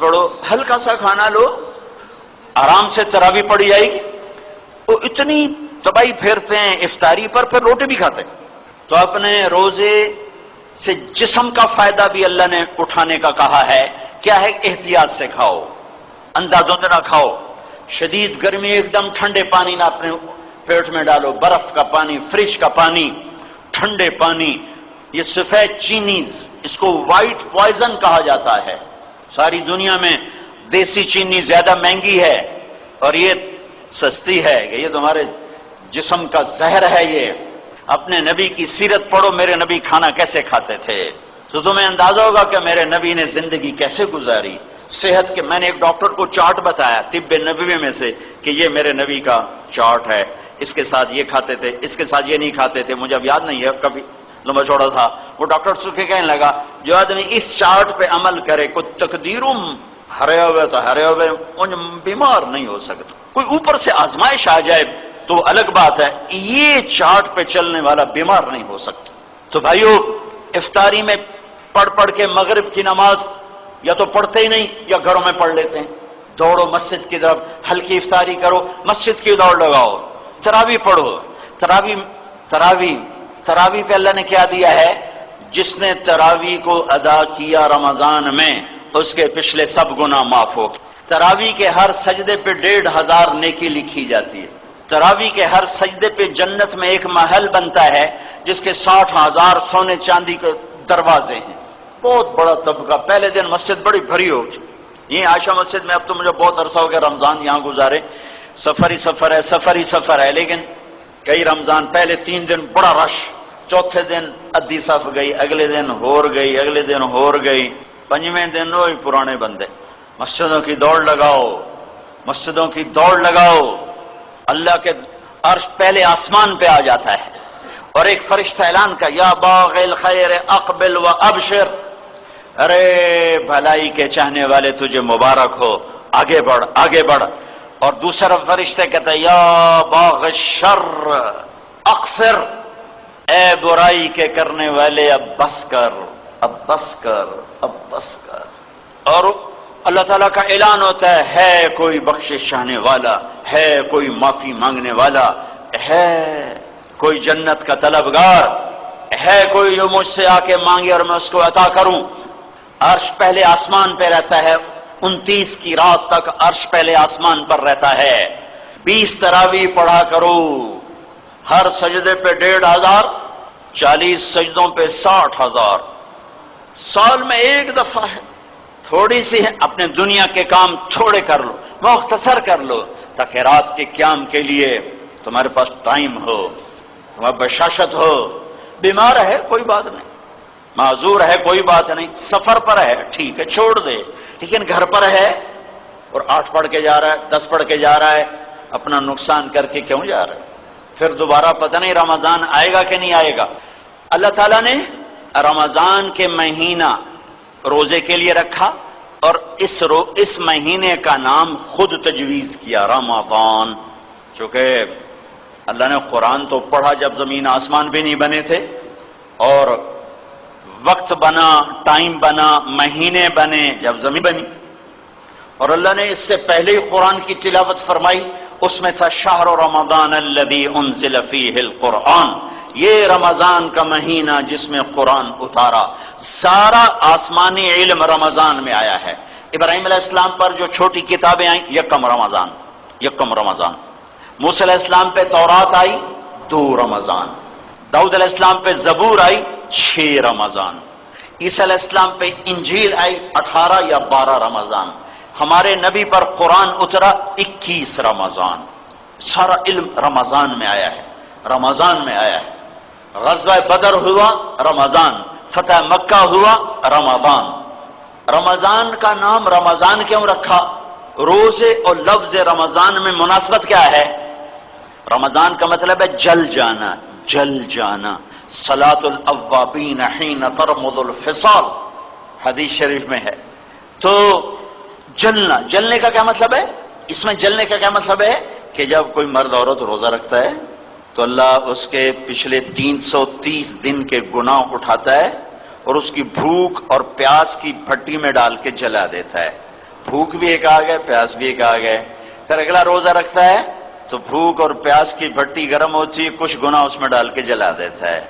پڑھو، ہلکا سا کھانا لو، آرام سے تراویح پڑھی جائے گی۔ وہ اتنی تباہی پھیرتے ہیں افطاری پر، پھر روٹی بھی کھاتے ہیں۔ تو اپنے روزے سے جسم کا فائدہ بھی اللہ نے اٹھانے کا کہا ہے۔ کیا ہے؟ احتیاط سے کھاؤ، اندھا دھند نہ کھاؤ، شدید گرمی ایک دم ٹھنڈے پانی نہ اپنے پیٹ میں ڈالو، برف کا پانی، فریج کا پانی، ٹھنڈے پانی، یہ سفید چینیز، اس کو وائٹ پوائزن کہا جاتا ہے۔ ساری دنیا میں دیسی چینی زیادہ مہنگی ہے اور یہ سستی ہے کہ یہ تمہارے جسم کا زہر ہے۔ یہ اپنے نبی کی سیرت پڑھو، میرے نبی کھانا کیسے کھاتے تھے تو تمہیں اندازہ ہوگا کہ میرے نبی نے زندگی کیسے گزاری۔ صحت کے میں نے ایک ڈاکٹر کو چارٹ بتایا طب نبوی میں سے کہ یہ میرے نبی کا چارٹ ہے، اس کے ساتھ یہ کھاتے تھے، اس کے ساتھ یہ نہیں کھاتے تھے، مجھے اب یاد نہیں ہے، کبھی لمبا چوڑا تھا۔ وہ ڈاکٹر سکے کہنے لگا جو آدمی اس چارٹ پہ عمل کرے، کوئی تقدیروں ہرے ہوئے تو ہرے ہوئے ان بیمار نہیں ہو سکتا، کوئی اوپر سے آزمائش آ جائے تو الگ بات ہے، یہ چارٹ پہ چلنے والا بیمار نہیں ہو سکتا۔ تو بھائیو، افطاری میں پڑھ کے مغرب کی نماز یا تو پڑھتے ہی نہیں یا گھروں میں پڑھ لیتے ہیں۔ دوڑو مسجد کی طرف، ہلکی افطاری کرو، مسجد کی دوڑ لگاؤ، تراویح پڑھو۔ تراویح پہ اللہ نے کیا دیا ہے؟ جس نے تراویح کو ادا کیا رمضان میں اس کے پچھلے سب گناہ معاف ہو گئے۔ تراویح کے ہر سجدے پہ 1500 نیکی لکھی جاتی ہے۔ تراویح کے ہر سجدے پہ جنت میں ایک محل بنتا ہے جس کے 60,000 سونے چاندی کے دروازے ہیں۔ بہت بڑا طبقہ۔ پہلے دن مسجد بڑی بھری ہوگی، یہ عائشہ مسجد میں اب تو مجھے بہت عرصہ ہو گیا رمضان یہاں گزارے، سفر ہی سفر ہے، لیکن کئی رمضان پہلے 3 دن بڑا رش، چوتھے دن ادھی صف گئی، اگلے دن ہور گئی، اگلے دن ہور گئی، 5ویں دن وہی پرانے بندے۔ مسجدوں کی دوڑ لگاؤ، مسجدوں کی دوڑ لگاؤ۔ اللہ کے عرش پہلے آسمان پہ آ جاتا ہے اور ایک فرشتہ اعلان کا یا باغ الخیر اقبل و ابشر، ارے بھلائی کے چاہنے والے تجھے مبارک ہو، آگے بڑھ آگے بڑھ۔ اور دوسرا فرشتہ کہتا ہے یا باغ الشر اقصر، اے برائی کے کرنے والے اب بس کر، اب بس کر، اب بس کر۔ اور اللہ تعالیٰ کا اعلان ہوتا ہے کوئی بخشش چاہنے والا، ہے کوئی معافی مانگنے والا، ہے کوئی جنت کا طلبگار، ہے کوئی جو مجھ سے آ کے مانگے اور میں اس کو عطا کروں۔ عرش پہلے آسمان پہ رہتا ہے، 29 کی رات تک عرش پہلے آسمان پر رہتا ہے۔ 20 تراویح پڑھا کرو، ہر سجدے پہ 1500، 40 سجدوں پہ 60,000، سال میں ایک دفعہ ہے، تھوڑی سی ہے، اپنے دنیا کے کام تھوڑے کر لو، مختصر کر لو، تاکہ رات کے قیام کے لیے تمہارے پاس ٹائم ہو، تمہارا بشاشت ہو۔ بیمار ہے کوئی بات نہیں، معذور ہے کوئی بات نہیں، سفر پر ہے ٹھیک ہے چھوڑ دے، لیکن گھر پر ہے اور 8 پڑھ کے جا رہا ہے، 10 پڑھ کے جا رہا ہے، اپنا نقصان کر کے کیوں جا رہا ہے؟ پھر دوبارہ پتہ نہیں رمضان آئے گا کہ نہیں آئے گا۔ اللہ تعالیٰ نے رمضان کے مہینہ روزے کے لیے رکھا اور اس مہینے کا نام خود تجویز کیا، رمضان، چونکہ اللہ نے قرآن تو پڑھا جب زمین آسمان بھی نہیں بنے تھے، اور وقت بنا، ٹائم بنا، مہینے بنے جب زمین بنی، اور اللہ نے اس سے پہلے ہی قرآن کی تلاوت فرمائی، اس میں تھا شہر رمضان الذی انزل فیہ القرآن، یہ رمضان کا مہینہ جس میں قرآن اتارا۔ سارا آسمانی علم رمضان میں آیا ہے۔ ابراہیم علیہ السلام پر جو چھوٹی کتابیں آئیں، یکم رمضان، موسیٰ علیہ السلام پہ تورات آئی 2 رمضان، داؤد علیہ السلام پہ زبور آئی 6 رمضان، عیسیٰ علیہ السلام پہ انجیل آئی 18 یا 12 رمضان، ہمارے نبی پر قرآن اترا 21 رمضان۔ سارا علم رمضان میں آیا ہے، رمضان میں آیا ہے۔ غزوہ بدر ہوا رمضان، فتح مکہ ہوا رمضان۔ رمضان کا نام رمضان کیوں رکھا؟ روزے اور لفظ رمضان میں مناسبت کیا ہے؟ رمضان کا مطلب ہے جل جانا، جل جانا، صلاۃ الاوابین حین ترمض الفصال، حدیث شریف میں ہے۔ تو جلنا، جلنے کا کیا مطلب ہے؟ اس میں جلنے کا کیا مطلب ہے کہ جب کوئی مرد عورت روزہ رکھتا ہے تو اللہ اس کے پچھلے 330 دن کے گناہ اٹھاتا ہے اور اس کی بھوک اور پیاس کی بھٹی میں ڈال کے جلا دیتا ہے، بھوک بھی ایک آ گئے، پیاس بھی ایک آ گئے. پھر اگلا روزہ رکھتا ہے تو بھوک اور پیاس کی بھٹی گرم ہوتی ہے، کچھ گناہ اس میں ڈال کے جلا دیتا ہے.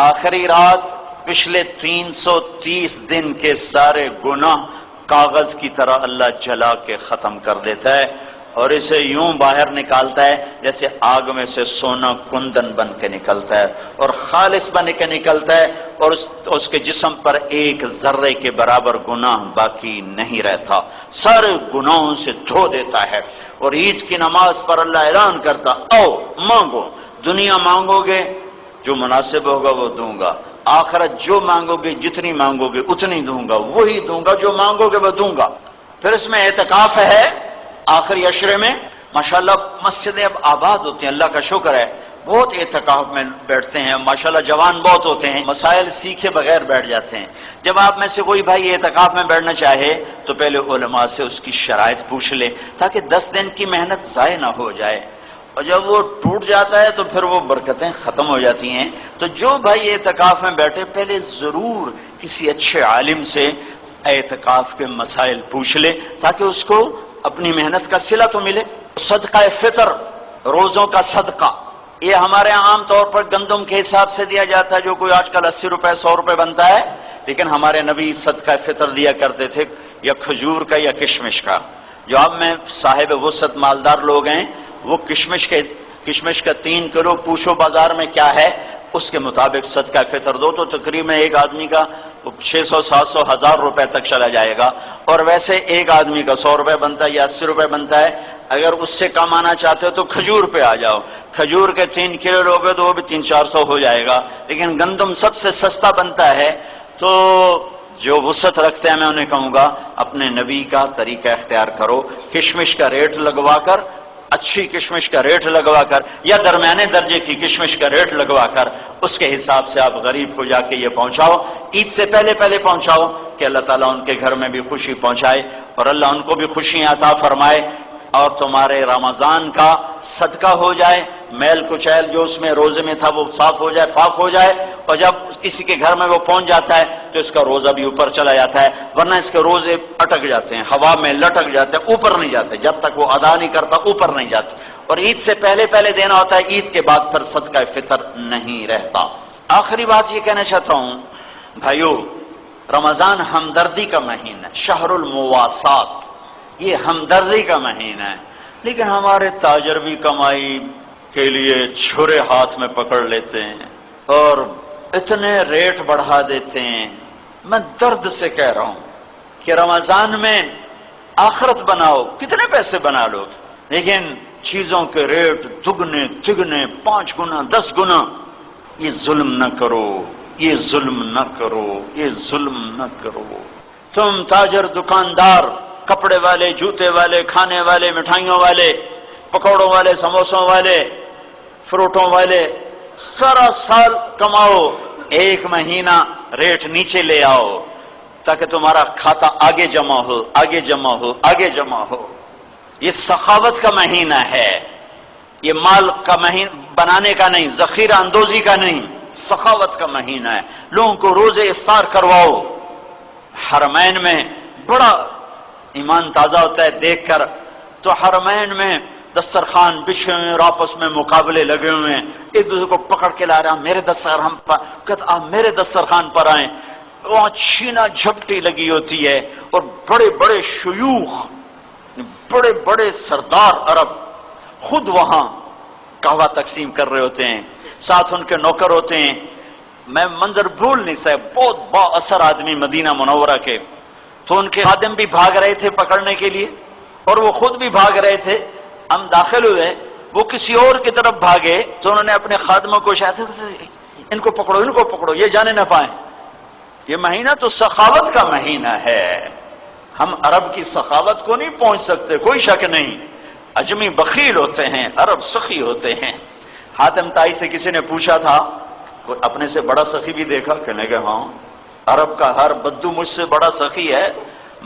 آخری رات پچھلے 330 دن کے سارے گناہ کاغذ کی طرح اللہ جلا کے ختم کر دیتا ہے اور اسے یوں باہر نکالتا ہے جیسے آگ میں سے سونا کندن بن کے نکلتا ہے اور خالص بن کے نکلتا ہے، اور اس کے جسم پر ایک ذرے کے برابر گناہ باقی نہیں رہتا، سارے گناہوں سے دھو دیتا ہے. اور عید کی نماز پر اللہ اعلان کرتا، او مانگو، دنیا مانگو گے جو مناسب ہوگا وہ دوں گا، آخرت جو مانگو گے جتنی مانگو گے اتنی دوں گا، وہی دوں گا جو مانگو گے وہ دوں گا. پھر اس میں اعتکاف ہے آخری عشرے میں. ماشاءاللہ مسجدیں اب آباد ہوتی ہیں، اللہ کا شکر ہے، بہت اعتکاف میں بیٹھتے ہیں، ماشاءاللہ جوان بہت ہوتے ہیں، مسائل سیکھے بغیر بیٹھ جاتے ہیں. جب آپ میں سے کوئی بھائی اعتکاف میں بیٹھنا چاہے تو پہلے علماء سے اس کی شرائط پوچھ لے تاکہ 10 دن کی محنت ضائع نہ ہو جائے، اور جب وہ ٹوٹ جاتا ہے تو پھر وہ برکتیں ختم ہو جاتی ہیں. تو جو بھائی اعتکاف میں بیٹھے پہلے ضرور کسی اچھے عالم سے اعتکاف کے مسائل پوچھ لے تاکہ اس کو اپنی محنت کا صلہ تو ملے. صدقہ فطر، روزوں کا صدقہ، یہ ہمارے عام طور پر گندم کے حساب سے دیا جاتا ہے جو کوئی آج کل 80 روپے 100 روپے بنتا ہے، لیکن ہمارے نبی صدقہ فطر دیا کرتے تھے یا کھجور کا یا کشمش کا. جو اب میں صاحب وسعت مالدار لوگ ہیں وہ کشمش کا 3 کلو پوچھو بازار میں کیا ہے اس کے مطابق صدقہ فطر دو تو تقریباً ایک آدمی کا 600 700 1000 روپے تک چلا جائے گا. اور ویسے ایک آدمی کا 100 روپے بنتا ہے یا 80 روپے بنتا ہے. اگر اس سے کم آنا چاہتے ہو تو کھجور پہ آ جاؤ، کھجور کے 3 کلو لوگے تو وہ بھی 300-400 ہو جائے گا. لیکن گندم سب سے سستا بنتا ہے. تو جو وسعت رکھتے ہیں میں انہیں کہوں گا اپنے نبی کا طریقہ اختیار کرو، کشمش کا ریٹ لگوا کر، اچھی کشمش کا ریٹ لگوا کر یا درمیانے درجے کی کشمش کا ریٹ لگوا کر اس کے حساب سے آپ غریب کو جا کے یہ پہنچاؤ. عید سے پہلے پہنچاؤ کہ اللہ تعالیٰ ان کے گھر میں بھی خوشی پہنچائے اور اللہ ان کو بھی خوشیاں عطا فرمائے اور تمہارے رمضان کا صدقہ ہو جائے، میل کچیل جو اس میں روزے میں تھا وہ صاف ہو جائے، پاک ہو جائے. اور جب کسی کے گھر میں وہ پہنچ جاتا ہے تو اس کا روزہ بھی اوپر چلا جاتا ہے، ورنہ اس کے روزے اٹک جاتے ہیں، ہوا میں لٹک جاتے ہیں، اوپر نہیں جاتے. جب تک وہ ادا نہیں کرتا اوپر نہیں جاتے. اور عید سے پہلے دینا ہوتا ہے، عید کے بعد پھر صدقہ فطر نہیں رہتا. آخری بات یہ کہنا چاہتا ہوں بھائیو، رمضان ہمدردی کا مہینہ ہے، شہر المواسات، یہ ہمدردی کا مہینہ ہے. لیکن ہمارے تاجر بھی کمائی کے لیے چھرے ہاتھ میں پکڑ لیتے ہیں اور اتنے ریٹ بڑھا دیتے ہیں. میں درد سے کہہ رہا ہوں کہ رمضان میں آخرت بناؤ، کتنے پیسے بنا لو، لیکن چیزوں کے ریٹ دگنے تگنے 5 گنا 10 گنا. یہ ظلم نہ کرو، یہ ظلم نہ کرو، یہ ظلم نہ کرو. تم تاجر، دکاندار، کپڑے والے، جوتے والے، کھانے والے، مٹھائیوں والے، پکوڑوں والے، سموسوں والے، فروٹوں والے، سارا سال کماؤ، 1 مہینہ ریٹ نیچے لے آؤ تاکہ تمہارا کھاتا آگے جمع ہو، آگے جمع ہو، آگے جمع ہو. یہ سخاوت کا مہینہ ہے، یہ مال کا مہینہ بنانے کا نہیں، ذخیرہ اندوزی کا نہیں، سخاوت کا مہینہ ہے. لوگوں کو روزے افطار کرواؤ. حرمین میں بڑا ایمان تازہ ہوتا ہے دیکھ کر. تو حرمین میں دسترخوان بچھے ہوئے اور آپس میں مقابلے لگے ہوئے ہیں، ایک دوسرے کو پکڑ کے لا رہا، میرے دسترخوان پر، کہتا آپ میرے دسترخوان پر آئیں. وہاں چھینا جھپٹی لگی ہوتی ہے اور بڑے بڑے شیوخ، بڑے بڑے سردار عرب خود وہاں قہوہ تقسیم کر رہے ہوتے ہیں، ساتھ ان کے نوکر ہوتے ہیں. میں منظر بھول نہیں سکتا، بہت با اثر آدمی مدینہ منورہ کے. تو ان کے خادم بھی بھاگ رہے تھے پکڑنے کے لیے اور وہ خود بھی بھاگ رہے تھے. ہم داخل ہوئے، وہ کسی اور کی طرف بھاگے تو انہوں نے اپنے خادموں کو شاید ان کو پکڑو، ان کو پکڑو، یہ جانے نہ پائیں. یہ مہینہ تو سخاوت کا مہینہ ہے. ہم عرب کی سخاوت کو نہیں پہنچ سکتے، کوئی شک نہیں. اجمی بخیل ہوتے ہیں، عرب سخی ہوتے ہیں. حاتم تائی سے کسی نے پوچھا تھا، کوئی اپنے سے بڑا سخی بھی دیکھا؟ کہنے کہ ہاں، عرب کا ہر بدو مجھ سے بڑا سخی ہے،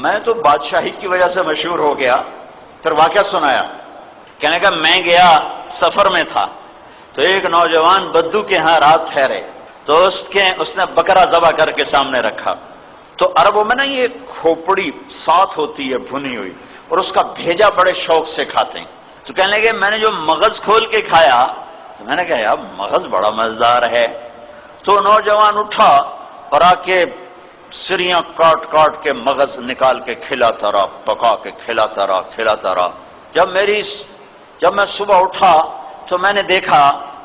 میں تو بادشاہی کی وجہ سے مشہور ہو گیا. پھر واقعہ سنایا، کہنے کہ میں گیا سفر میں تھا تو ایک نوجوان بدو کے ہاں رات ٹھہرے تو اس نے بکرا ذبح کر کے سامنے رکھا. تو عربوں میں نا یہ کھوپڑی ساتھ ہوتی ہے بھنی ہوئی، اور اس کا بھیجا بڑے شوق سے کھاتے ہیں. تو کہنے لگے میں نے جو مغز کھول کے کھایا تو میں نے کہا یار مغز بڑا مزیدار ہے. تو نوجوان اٹھا اور آ کے سریاں کاٹ کاٹ کے مغز نکال کے کھلاتا رہا، پکا کے کھلاتا رہا. جب میں صبح اٹھا تو میں نے دیکھا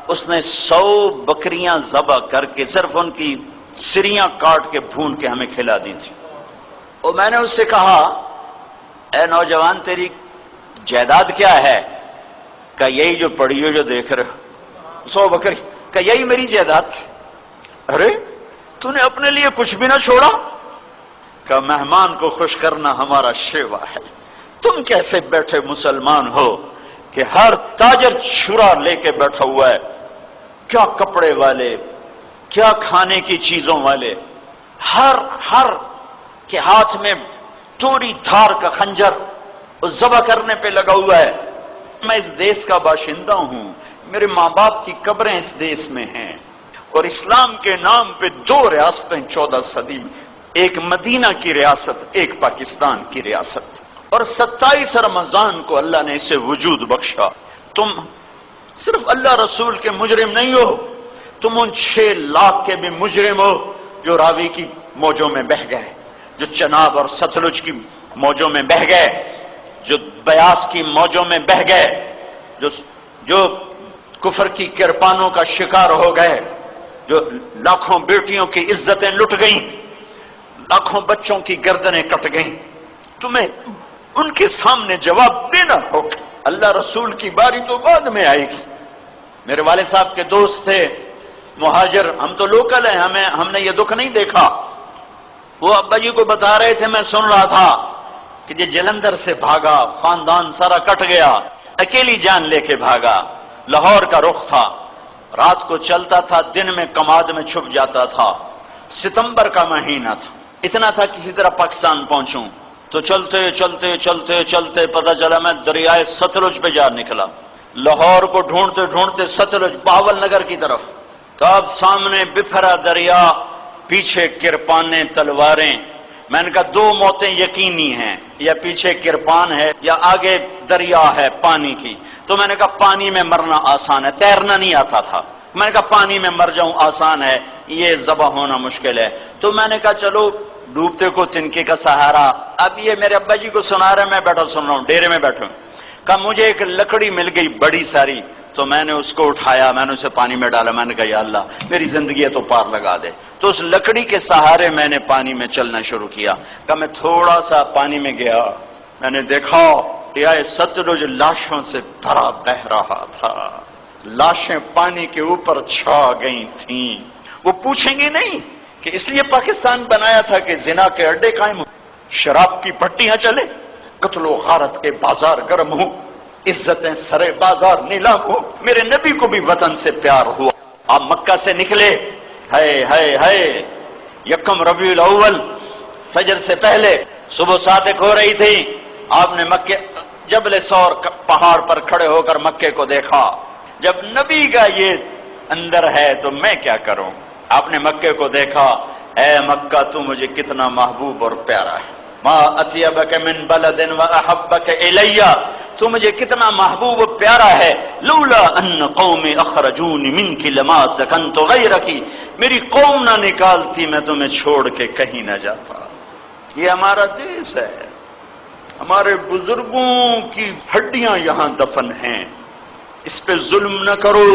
اس نے 100 بکریاں ذبح کر کے صرف ان کی سریاں کاٹ کے بھون کے ہمیں کھلا دی تھی. اور میں نے اس سے کہا اے نوجوان تیری جائیداد کیا ہے؟ کہ یہی جو پڑی ہو جو دیکھ رہے ہو 100 بکری. کہ یہی میری جائیداد. ارے تو نے اپنے لیے کچھ بھی نہ چھوڑا؟ کہ مہمان کو خوش کرنا ہمارا شیوا ہے. تم کیسے بیٹھے مسلمان ہو کہ ہر تاجر چھرا لے کے بیٹھا ہوا ہے، کیا کپڑے والے، کیا کھانے کی چیزوں والے، ہر کے ہاتھ میں توری دھار کا خنجر اس ذبح کرنے پہ لگا ہوا ہے. میں اس دیس کا باشندہ ہوں، میرے ماں باپ کی قبریں اس دیس میں ہیں، اور اسلام کے نام پہ 2 ریاستیں 14 صدی میں، ایک مدینہ کی ریاست، ایک پاکستان کی ریاست. اور 27 رمضان کو اللہ نے اسے وجود بخشا. تم صرف اللہ رسول کے مجرم نہیں ہو، تم ان 6 لاکھ کے بھی مجرم ہو جو راوی کی موجوں میں بہہ گئے، جو چناب اور ستلج کی موجوں میں بہہ گئے، جو بیاس کی موجوں میں بہہ گئے، جو کفر کی کرپانوں کا شکار ہو گئے، جو لاکھوں بیٹیوں کی عزتیں لٹ گئیں، لاکھوں بچوں کی گردنیں کٹ گئیں. تمہیں ان کے سامنے جواب دینا ہوگا. اللہ رسول کی باری تو بعد میں آئے گی. میرے والد صاحب کے دوست تھے مہاجر، ہم تو لوکل ہیں، ہم نے یہ دکھ نہیں دیکھا. وہ ابا جی کو بتا رہے تھے، میں سن رہا تھا کہ یہ جلندھر سے بھاگا، خاندان سارا کٹ گیا، اکیلی جان لے کے بھاگا. لاہور کا رخ تھا، رات کو چلتا تھا، دن میں کماد میں چھپ جاتا تھا. ستمبر کا مہینہ تھا، اتنا تھا کسی طرح پاکستان پہنچوں. تو چلتے پتہ چلا میں دریائے ستلج پہ جا نکلا. لاہور کو ڈھونڈتے ڈھونڈتے ستلج بہاول نگر کی طرف. تب سامنے بپھرا دریا، پیچھے کرپانیں تلواریں. میں نے کہا 2 موتیں یقینی ہیں، یا پیچھے کرپان ہے یا آگے دریا ہے پانی کی. تو میں نے کہا پانی میں مرنا آسان ہے، تیرنا نہیں آتا تھا. میں نے کہا پانی میں مر جاؤں آسان ہے، یہ ذبح ہونا مشکل ہے. تو میں نے کہا چلو ڈوبتے کو تنکے کا سہارا. اب یہ میرے ابا جی کو سنا رہے، میں بیٹھا سن رہا ہوں، ڈیرے میں بیٹھا ہوں. کہا مجھے ایک لکڑی مل گئی بڑی ساری، تو میں نے اس کو اٹھایا، میں نے اسے پانی میں ڈالا. میں نے کہا یا اللہ میری زندگی ہے تو پار لگا دے. تو اس لکڑی کے سہارے میں نے پانی میں چلنا شروع کیا. کہ میں تھوڑا سا پانی میں گیا، میں نے دیکھا دریائے ستلج لاشوں سے بھرا بہہ رہا تھا. لاشیں پانی کے اوپر چھا گئی تھیں. وہ پوچھیں گے نہیں کہ اس لیے پاکستان بنایا تھا کہ زنا کے اڈے قائم ہو، شراب کی بھٹیاں چلے، قتل و غارت کے بازار گرم ہوں، عزتیں سرے بازار نیلام ہو. میرے نبی کو بھی وطن سے پیار ہوا. آپ مکہ سے نکلے، ہے یکم ربیع الاول فجر سے پہلے صبح صادق ہو رہی تھی. آپ نے مکے جبل سور پہاڑ پر کھڑے ہو کر مکے کو دیکھا. جب نبی کا یہ اندر ہے تو میں کیا کروں. آپ نے مکے کو دیکھا، اے مکہ تو مجھے کتنا محبوب اور پیارا ہے. ما اطیبک من بلد واحبک الی، تو مجھے کتنا محبوب و پیارا ہے. لولا ان قومی اخرجونی منک لما سکنت غیرک، میری قوم نہ نکالتی میں تمہیں چھوڑ کے کہیں نہ جاتا. یہ ہمارا دیس ہے، ہمارے بزرگوں کی ہڈیاں یہاں دفن ہیں. اس پہ ظلم نہ کرو.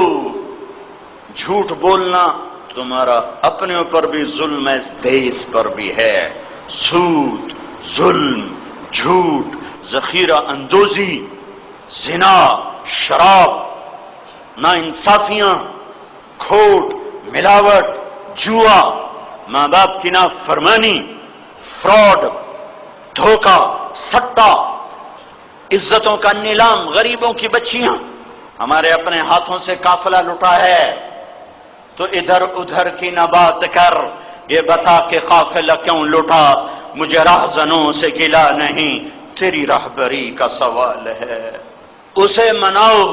جھوٹ بولنا تمہارا اپنے اوپر بھی ظلم ہے، اس دیس پر بھی ہے. سود، ظلم، جھوٹ، ذخیرہ اندوزی، زنا، شراب، ناانصافیاں، کھوٹ، ملاوٹ، جوا، ماں باپ کی نافرمانی، فراڈ، دھوکہ، سٹا، عزتوں کا نیلام، غریبوں کی بچیاں. ہمارے اپنے ہاتھوں سے قافلہ لٹا ہے تو ادھر ادھر کی نہ بات کر. یہ بتا کہ قافلہ کیوں لٹا، مجھے راہزنوں سے گلا نہیں، تیری راہبری کا سوال ہے. اسے مناؤ،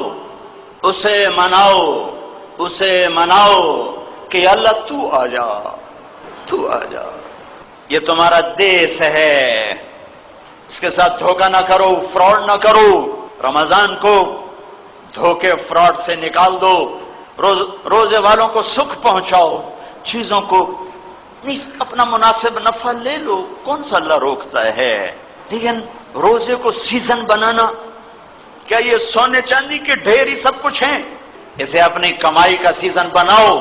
اسے مناؤ، اسے مناؤ کہ اللہ تو آ جا، تو آ جا. یہ تمہارا دیس ہے، اس کے ساتھ دھوکہ نہ کرو، فراڈ نہ کرو۔ رمضان کو دھوکے فراڈ سے نکال دو، روزے والوں کو سکھ پہنچاؤ، چیزوں کو اپنا مناسب نفع لے لو، کون سا اللہ روکتا ہے؟ لیکن روزے کو سیزن بنانا، کیا یہ سونے چاندی کے ڈھیر ہی سب کچھ ہیں؟ اسے اپنی کمائی کا سیزن بناؤ،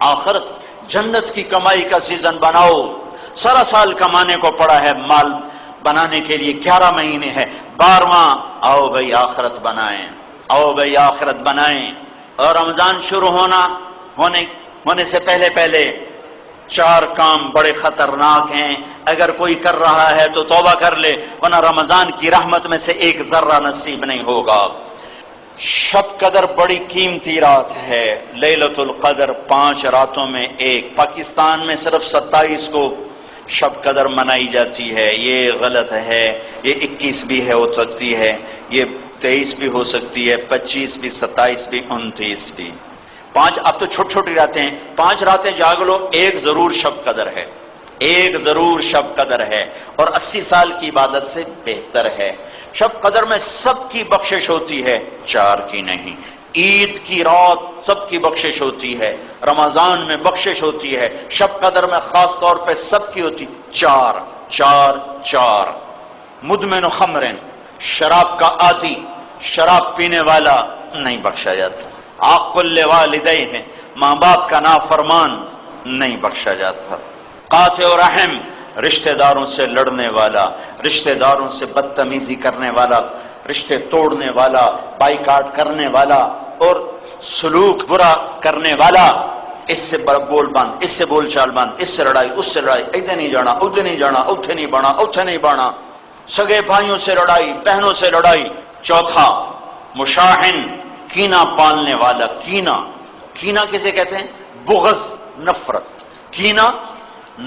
آخرت جنت کی کمائی کا سیزن بناؤ۔ سارا سال کمانے کو پڑا ہے، مال بنانے کے لیے 11 مہینے ہے، 12واں آؤ بھائی آخرت بنائیں، آؤ بھائی آخرت بنائیں۔ اور رمضان شروع ہونے سے پہلے 4 کام بڑے خطرناک ہیں، اگر کوئی کر رہا ہے تو توبہ کر لے، ورنہ رمضان کی رحمت میں سے ایک ذرہ نصیب نہیں ہوگا۔ شب قدر بڑی قیمتی رات ہے، لیلۃ القدر 5 راتوں میں ایک۔ پاکستان میں صرف 27 کو شب قدر منائی جاتی ہے، یہ غلط ہے۔ یہ 21 بھی ہے، ہو سکتی ہے، یہ 23 بھی ہو سکتی ہے، 25 بھی، 27 بھی، 29 بھی۔ 5 اب تو چھوٹی راتیں ہیں، 5 راتیں جاگ لو، ایک ضرور شب قدر ہے، ایک ضرور شب قدر ہے، اور 80 سال کی عبادت سے بہتر ہے۔ شب قدر میں سب کی بخشش ہوتی ہے، 4 کی نہیں۔ عید کی رات سب کی بخشش ہوتی ہے، رمضان میں بخشش ہوتی ہے، شب قدر میں خاص طور پہ سب کی ہوتی۔ 4 مدمن خمرن، شراب کا عادی، شراب پینے والا نہیں بخشا جاتا۔ عاق الوالدین، ماں باپ کا نافرمان نہیں بخشا جاتا۔ قاطع رحم، رشتہ داروں سے لڑنے والا، رشتہ داروں سے بدتمیزی کرنے والا، رشتے توڑنے والا، بائیکاٹ کرنے والا اور سلوک برا کرنے والا، اس سے بول بند، اس سے بول چال بند، اس سے لڑائی، اس سے لڑائی، ادھر نہیں جانا، ادھر نہیں جانا، اتھے نہیں بڑھنا، اتھے نہیں بڑھنا، سگے بھائیوں سے لڑائی، بہنوں سے لڑائی۔ 4 مشاحن، کینہ پالنے والا۔ کینہ کسے کہتے ہیں؟ بغض، نفرت۔ کینہ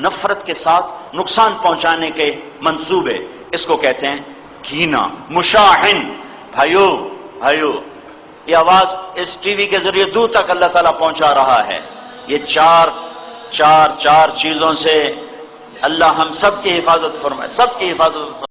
نفرت کے ساتھ نقصان پہنچانے کے منصوبے، اس کو کہتے ہیں کینہ۔ مشاحن، بھائیو یہ آواز اس ٹی وی کے ذریعے دور تک اللہ تعالیٰ پہنچا رہا ہے۔ یہ چار چیزوں سے اللہ ہم سب کی حفاظت فرمائے، سب کی حفاظت فرمائے۔